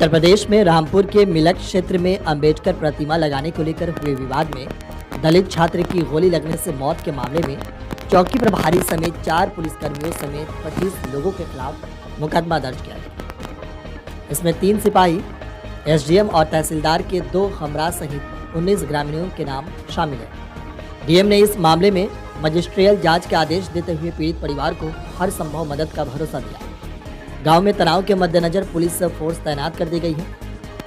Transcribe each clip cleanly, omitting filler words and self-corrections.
उत्तर प्रदेश में रामपुर के मिलक क्षेत्र में अंबेडकर प्रतिमा लगाने को लेकर हुए विवाद में दलित छात्र की गोली लगने से मौत के मामले में चौकी प्रभारी समेत 4 पुलिसकर्मियों समेत 25 लोगों के खिलाफ मुकदमा दर्ज किया गया। इसमें 3 सिपाही, एसडीएम और तहसीलदार के 2 हमरा सहित 19 ग्रामीणों के नाम शामिल हैं। डीएम ने इस मामले में मजिस्ट्रियल जांच के आदेश देते हुए पीड़ित परिवार को हर संभव मदद का भरोसा दिया। गांव में तनाव के मद्देनजर पुलिस फोर्स तैनात कर दी गई है।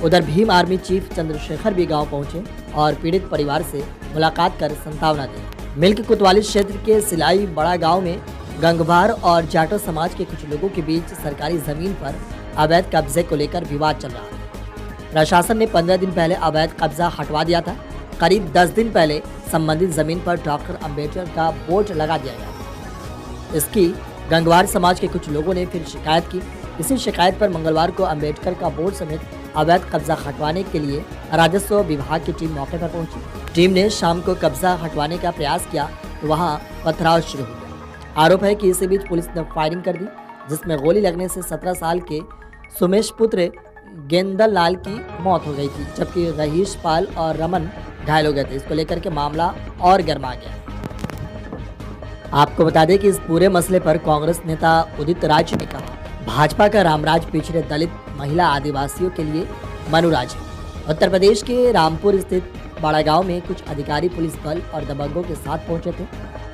उधर भीम आर्मी चीफ चंद्रशेखर भी गांव पहुंचे और पीड़ित परिवार से मुलाकात कर सांत्वना दी। मिल्क कोतवाली क्षेत्र के सिलाई बड़ा गांव में गंगवार और जाटो समाज के कुछ लोगों के बीच सरकारी जमीन पर अवैध कब्जे को लेकर विवाद चल रहा है। प्रशासन ने 15 दिन पहले अवैध कब्जा हटवा दिया था। करीब 10 दिन पहले संबंधित जमीन पर डॉक्टर अंबेडकर का बोर्ड लगा दिया गया। इसकी गंगवार समाज के कुछ लोगों ने फिर शिकायत की। इसी शिकायत पर मंगलवार को अंबेडकर का बोर्ड समेत अवैध कब्जा हटवाने के लिए राजस्व विभाग की टीम मौके पर पहुंची। टीम ने शाम को कब्जा हटवाने का प्रयास किया तो वहां पथराव शुरू हो गया। आरोप है कि इसी बीच पुलिस ने फायरिंग कर दी, जिसमें गोली लगने से 17 साल के सुमेश पुत्र गेंदल लाल की मौत हो गई थी, जबकि रहीश पाल और रमन घायल हो गए थे। इसको लेकर के मामला और गर्मा गया। आपको बता दें कि इस पूरे मसले पर कांग्रेस नेता उदित राज ने कहा, भाजपा का रामराज पिछड़े दलित, महिला, आदिवासियों के लिए मनुराज है। उत्तर प्रदेश के रामपुर स्थित बड़ा गांव में कुछ अधिकारी पुलिस बल और दबंगों के साथ पहुंचे थे,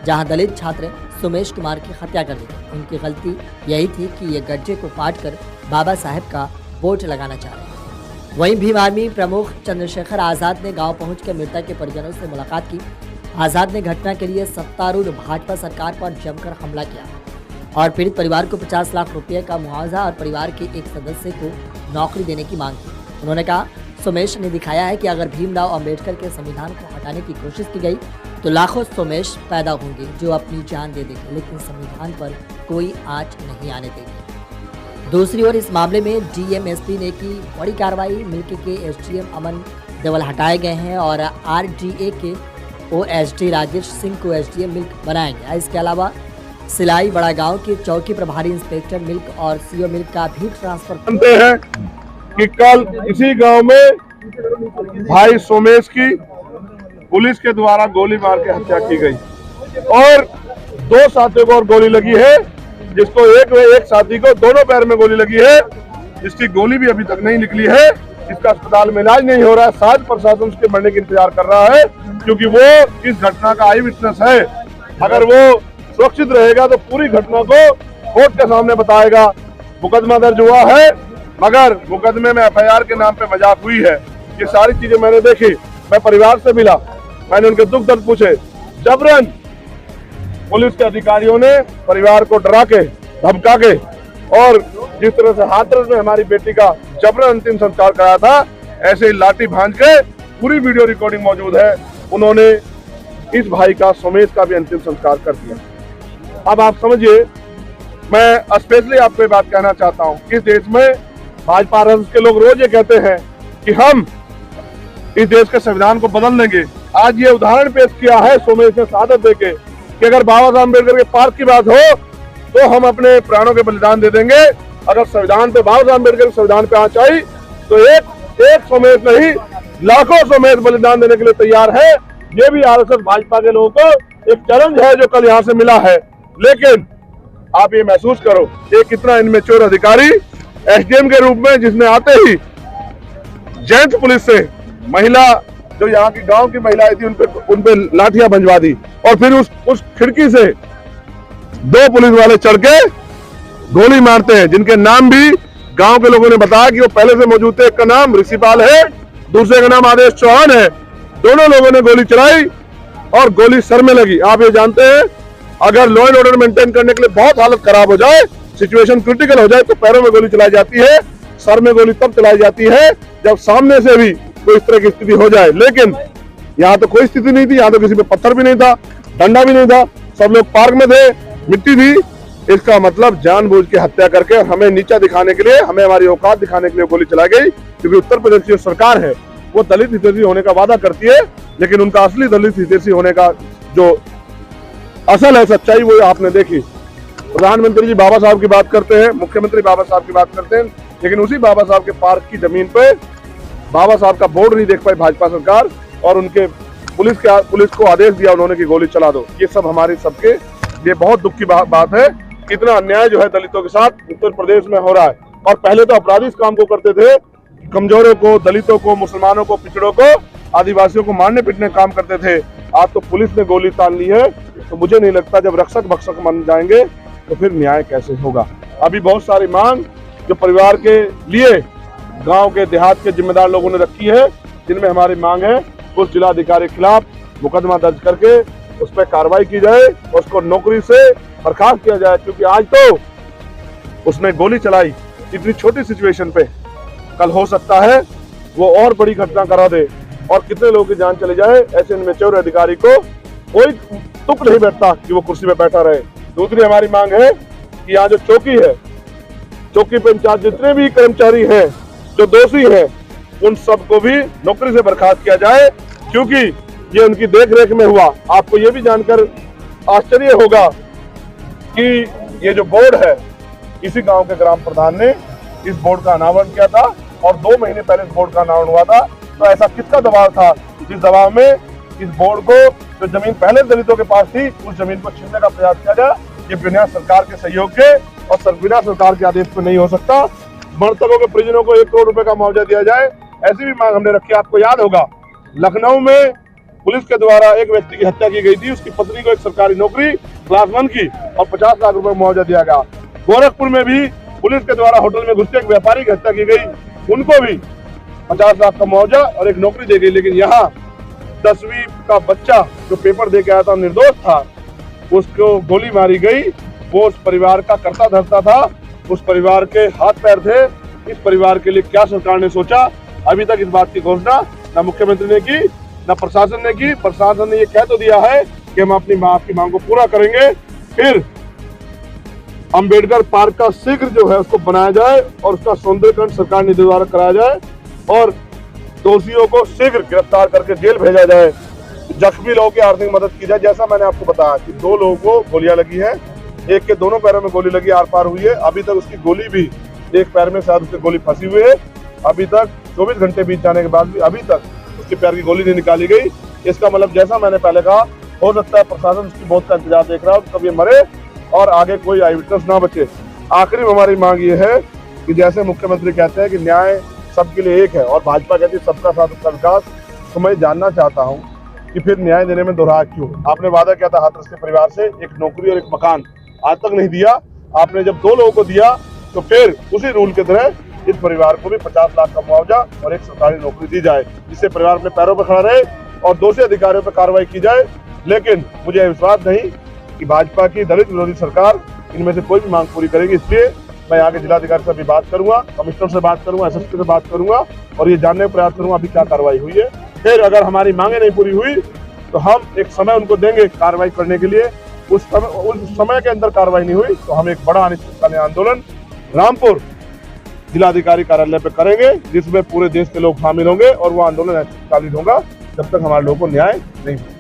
जहां दलित छात्र सुमेश कुमार की हत्या कर दी थी। उनकी गलती यही थी कि ये गड्ढे को पाट कर बाबा साहेब का बोर्ड लगाना चाह रहे थे। वहीं भीम आर्मी प्रमुख चंद्रशेखर आजाद ने गाँव पहुँच मृतक के परिजनों से मुलाकात की। आजाद ने घटना के लिए सत्तारूढ़ भाजपा सरकार पर जमकर हमला किया और पीड़ित परिवार को 50 लाख रुपए का मुआवजा और परिवार के एक सदस्य को नौकरी देने की मांग की। उन्होंने कहा, सोमेश ने दिखाया है कि अगर भीमराव अंबेडकर के संविधान को हटाने की कोशिश की गई तो लाखों सोमेश पैदा होंगे जो अपनी जान दे देंगे, लेकिन संविधान पर कोई आंच नहीं आने देंगे। दूसरी ओर इस मामले में डीएमएसपी ने की बड़ी कार्रवाई। मिल्क के एसडीएम अमन देवल हटाए गए हैं और आरडीए के ओएसडी राजेश सिंह को एसडीएम मिल्क बनाया गया। इसके अलावा सिलाई बड़ा गांव के चौकी प्रभारी इंस्पेक्टर मिल्क और सीओ मिल्क का भी ट्रांसफर। जानते हैं कि कल इसी गांव में भाई सोमेश की पुलिस के द्वारा गोली मार के हत्या की गई और 2 साथियों को और गोली लगी है, जिसको एक साथी को दोनों पैर में गोली लगी है, जिसकी गोली भी अभी तक नहीं निकली है। इसका अस्पताल में इलाज नहीं हो रहा है। शायद प्रशासन उसके मरने का इंतजार कर रहा है, क्योंकि वो इस घटना का आई विटनेस है। अगर वो सुरक्षित रहेगा तो पूरी घटना को कोर्ट के सामने बताएगा। मुकदमा दर्ज हुआ है, मगर मुकदमे में एफआईआर के नाम पे मजाक हुई है। ये सारी चीजें मैंने देखी। मैं परिवार से मिला, मैंने उनके दुख दर्द पूछे। जबरन पुलिस के अधिकारियों ने परिवार को डरा के, धमका के और जिस तरह से हाथरस में हमारी बेटी का जबरन अंतिम संस्कार कराया था, ऐसे ही लाठी भांज के पूरी वीडियो रिकॉर्डिंग मौजूद है। उन्होंने इस भाई का, सोमेश का भी अंतिम संस्कार कर दिया। अब आप समझिए, मैं स्पेशली आपको बात कहना चाहता हूँ, इस देश में भाजपा के लोग रोज ये कहते हैं कि हम इस देश के संविधान को बदल देंगे। आज ये उदाहरण पेश किया है सोमेश ने शहादत देके कि अगर बाबा साहब अम्बेडकर के पार्क की बात हो तो हम अपने प्राणों के बलिदान दे देंगे। अगर संविधान पे, बाबा साहब अम्बेडकर के संविधान पे आंच आई तो एक सोमेश नहीं, लाखों सोमेश बलिदान देने के लिए तैयार है। ये भी आरएसएस भाजपा के लोगों को एक चैलेंज है जो कल यहाँ से मिला है। लेकिन आप ये महसूस करो, एक कितना इनमेच्योर अधिकारी एसडीएम के रूप में, जिसने आते ही जेंट्स पुलिस से महिला, जो यहाँ की गांव की महिलाएं थी, उनपे लाठियां भंजवा दी और फिर उस खिड़की से 2 पुलिस वाले चढ़ के गोली मारते हैं, जिनके नाम भी गांव के लोगों ने बताया कि वो पहले से मौजूद थे। एक का नाम ऋषिपाल है, दूसरे का नाम आदेश चौहान है। दोनों लोगों ने गोली चलाई और गोली सर में लगी। आप ये जानते हैं, अगर लॉ एंड ऑर्डर मेंटेन करने के लिए बहुत हालत खराब हो जाए, सिचुएशन क्रिटिकल हो जाए, तो पैरों में गोली चलाई जाती है, सर में गोली तब चलाई जाती है जब सामने से भी कोई इस तरह की स्थिति हो जाए। लेकिन यहाँ तो कोई स्थिति नहीं थी। यहाँ तो किसी पे पत्थर भी नहीं था, डंडा भी नहीं था, सब लोग पार्क में थे, मिट्टी थी। इसका मतलब जानबूझ के हत्या करके हमें नीचा दिखाने के लिए, हमें हमारी औकात दिखाने के लिए गोली चलाई गई। क्योंकि उत्तर प्रदेश की सरकार है वो दलित हितैषी होने का वादा करती है, लेकिन उनका असली दलित हितैषी होने का जो असल है, सच्चाई, वो आपने देखी। प्रधानमंत्री जी बाबा साहब की बात करते हैं, मुख्यमंत्री बाबा साहब की बात करते हैं, लेकिन उसी बाबा साहब के पार्क की जमीन पे बाबा साहब का बोर्ड नहीं देख पाई भाजपा सरकार, और उनके पुलिस को आदेश दिया उन्होंने कि गोली चला दो। ये सब हमारे सबके लिए बहुत दुख की बात है। कितना अन्याय जो है दलितों के साथ उत्तर प्रदेश में हो रहा है। और पहले तो अपराधी इस काम को करते थे, कमजोरों को, दलितों को, मुसलमानों को, पिछड़ों को, आदिवासियों को मारने पीटने काम करते थे। आज तो पुलिस ने गोली तान ली है। तो मुझे नहीं लगता जब रक्षक भक्षक बन जाएंगे तो फिर न्याय कैसे होगा। अभी बहुत सारी मांग जो परिवार के लिए गांव के देहात के जिम्मेदार लोगों ने रखी है, जिनमें हमारी मांग है उस जिलाधिकारी के खिलाफ मुकदमा दर्ज करके उस पर कार्रवाई की जाए, उसको नौकरी से बर्खास्त किया जाए। क्योंकि आज तो उसने गोली चलाई इतनी छोटी सिचुएशन पे, कल हो सकता है वो और बड़ी घटना करा दे और कितने लोगों की जान चले जाए। ऐसे इनमेच्योर अधिकारी को कोई तुक नहीं बैठता कि वो कुर्सी पे बैठा रहे। दूसरी हमारी मांग है कि यहाँ जो चौकी है, चौकी पे इंचार्ज जितने भी कर्मचारी हैं जो दोषी हैं, उन सबको भी नौकरी से बर्खास्त किया जाए, क्योंकि ये उनकी देखरेख में हुआ। आपको ये भी जानकर आश्चर्य होगा कि ये जो बोर्ड है, इसी गांव के ग्राम प्रधान ने इस बोर्ड का अनावरण किया था और 2 महीने पहले इस बोर्ड का अनावरण हुआ था। तो ऐसा किसका दबाव था जिस दबाव में इस बोर्ड को, जो जमीन पहले दलितों के पास थी, उस जमीन को छीनने का प्रयास किया गया। ये बिना सरकार के सहयोग के और बिना सरकार के आदेश पे नहीं हो सकता। मृतकों के परिजनों को 1 करोड़ रुपए का मुआवजा दिया जाए, ऐसी भी मांग हमने रखी। आपको याद होगा लखनऊ में पुलिस के द्वारा एक व्यक्ति की हत्या की गई थी, उसकी पत्नी को एक सरकारी नौकरी क्लास 1 की और 50 लाख रुपए मुआवजा दिया गया। गोरखपुर में भी पुलिस के द्वारा होटल में घुस के एक व्यापारी की हत्या की गई, उनको भी 50 लाख का मुआवजा और एक नौकरी दी गई। लेकिन यहाँ 10वीं का बच्चा जो पेपर दे के आया था, निर्दोष था, उसको गोली मारी गई। वो उस परिवार का कर्ता धर्ता था, उस परिवार के हाथ पैर थे। इस परिवार के लिए क्या सरकार ने सोचा? अभी तक इस बात की घोषणा न मुख्यमंत्री ने की, न प्रशासन ने की। प्रशासन ने ये कह तो दिया है कि हम अपनी आपकी मांग को पूरा करेंगे। फिर अंबेडकर पार्क का शीघ्र जो है उसको बनाया जाए और उसका सौंदर्यीकरण सरकार निधि द्वारा कराया जाए और दोषियों को शीघ्र गिरफ्तार करके जेल भेजा जाए। जख्मी लोगों की आर्थिक मदद की जाए। जैसा मैंने आपको बताया कि 2 लोगों को गोलियां लगी है, एक के दोनों पैरों में गोली लगी, आर पार हुई है। अभी तक उसकी गोली भी एक पैर में शायद उसकी गोली फंसी हुई है। अभी तक 24 घंटे बीत जाने के बाद भी अभी तक उसके पैर की गोली नहीं निकाली गई। इसका मतलब जैसा मैंने पहले कहा, हो सकता है प्रशासन उसकी मौत का इंतजार देख रहा हो, कब ये मरे और आगे कोई आई विटनेस ना बचे। आखिरी में हमारी मांग ये है कि जैसे मुख्यमंत्री कहते हैं कि न्याय सबके लिए एक है और भाजपा कहती है सबका साथ सबका विकास, तो मैं जानना चाहता हूँ कि फिर न्याय देने में दोहरा क्यों? आपने वादा किया था हाथरस के परिवार से एक नौकरी और एक मकान, आज तक नहीं दिया। आपने जब 2 लोगों को दिया तो फिर उसी रूल के तरह इस परिवार को भी 50 लाख का मुआवजा और एक सरकारी नौकरी दी जाए, जिससे परिवार अपने पैरों पर खड़ा रहे और दोषी अधिकारियों पर कार्रवाई की जाए। लेकिन मुझे विश्वास नहीं कि भाजपा की दलित विरोधी सरकार इनमें से कोई भी मांग पूरी करेगी। इसलिए मैं यहाँ के जिलाधिकारी से भी बात करूंगा, कमिश्नर से बात करूंगा, एसएसपी से बात करूंगा और ये जानने का प्रयास करूंगा अभी क्या कार्रवाई हुई है। फिर अगर हमारी मांगे नहीं पूरी हुई तो हम एक समय उनको देंगे कार्रवाई करने के लिए। उस समय के अंदर कार्रवाई नहीं हुई तो हम एक बड़ा अनिश्चितकालीन आंदोलन रामपुर जिलाधिकारी कार्यालय पे करेंगे, जिसमें पूरे देश के लोग शामिल होंगे और वो आंदोलन अनिश्चितकालीन होगा जब तक हमारे लोगों को न्याय नहीं मिलेगा।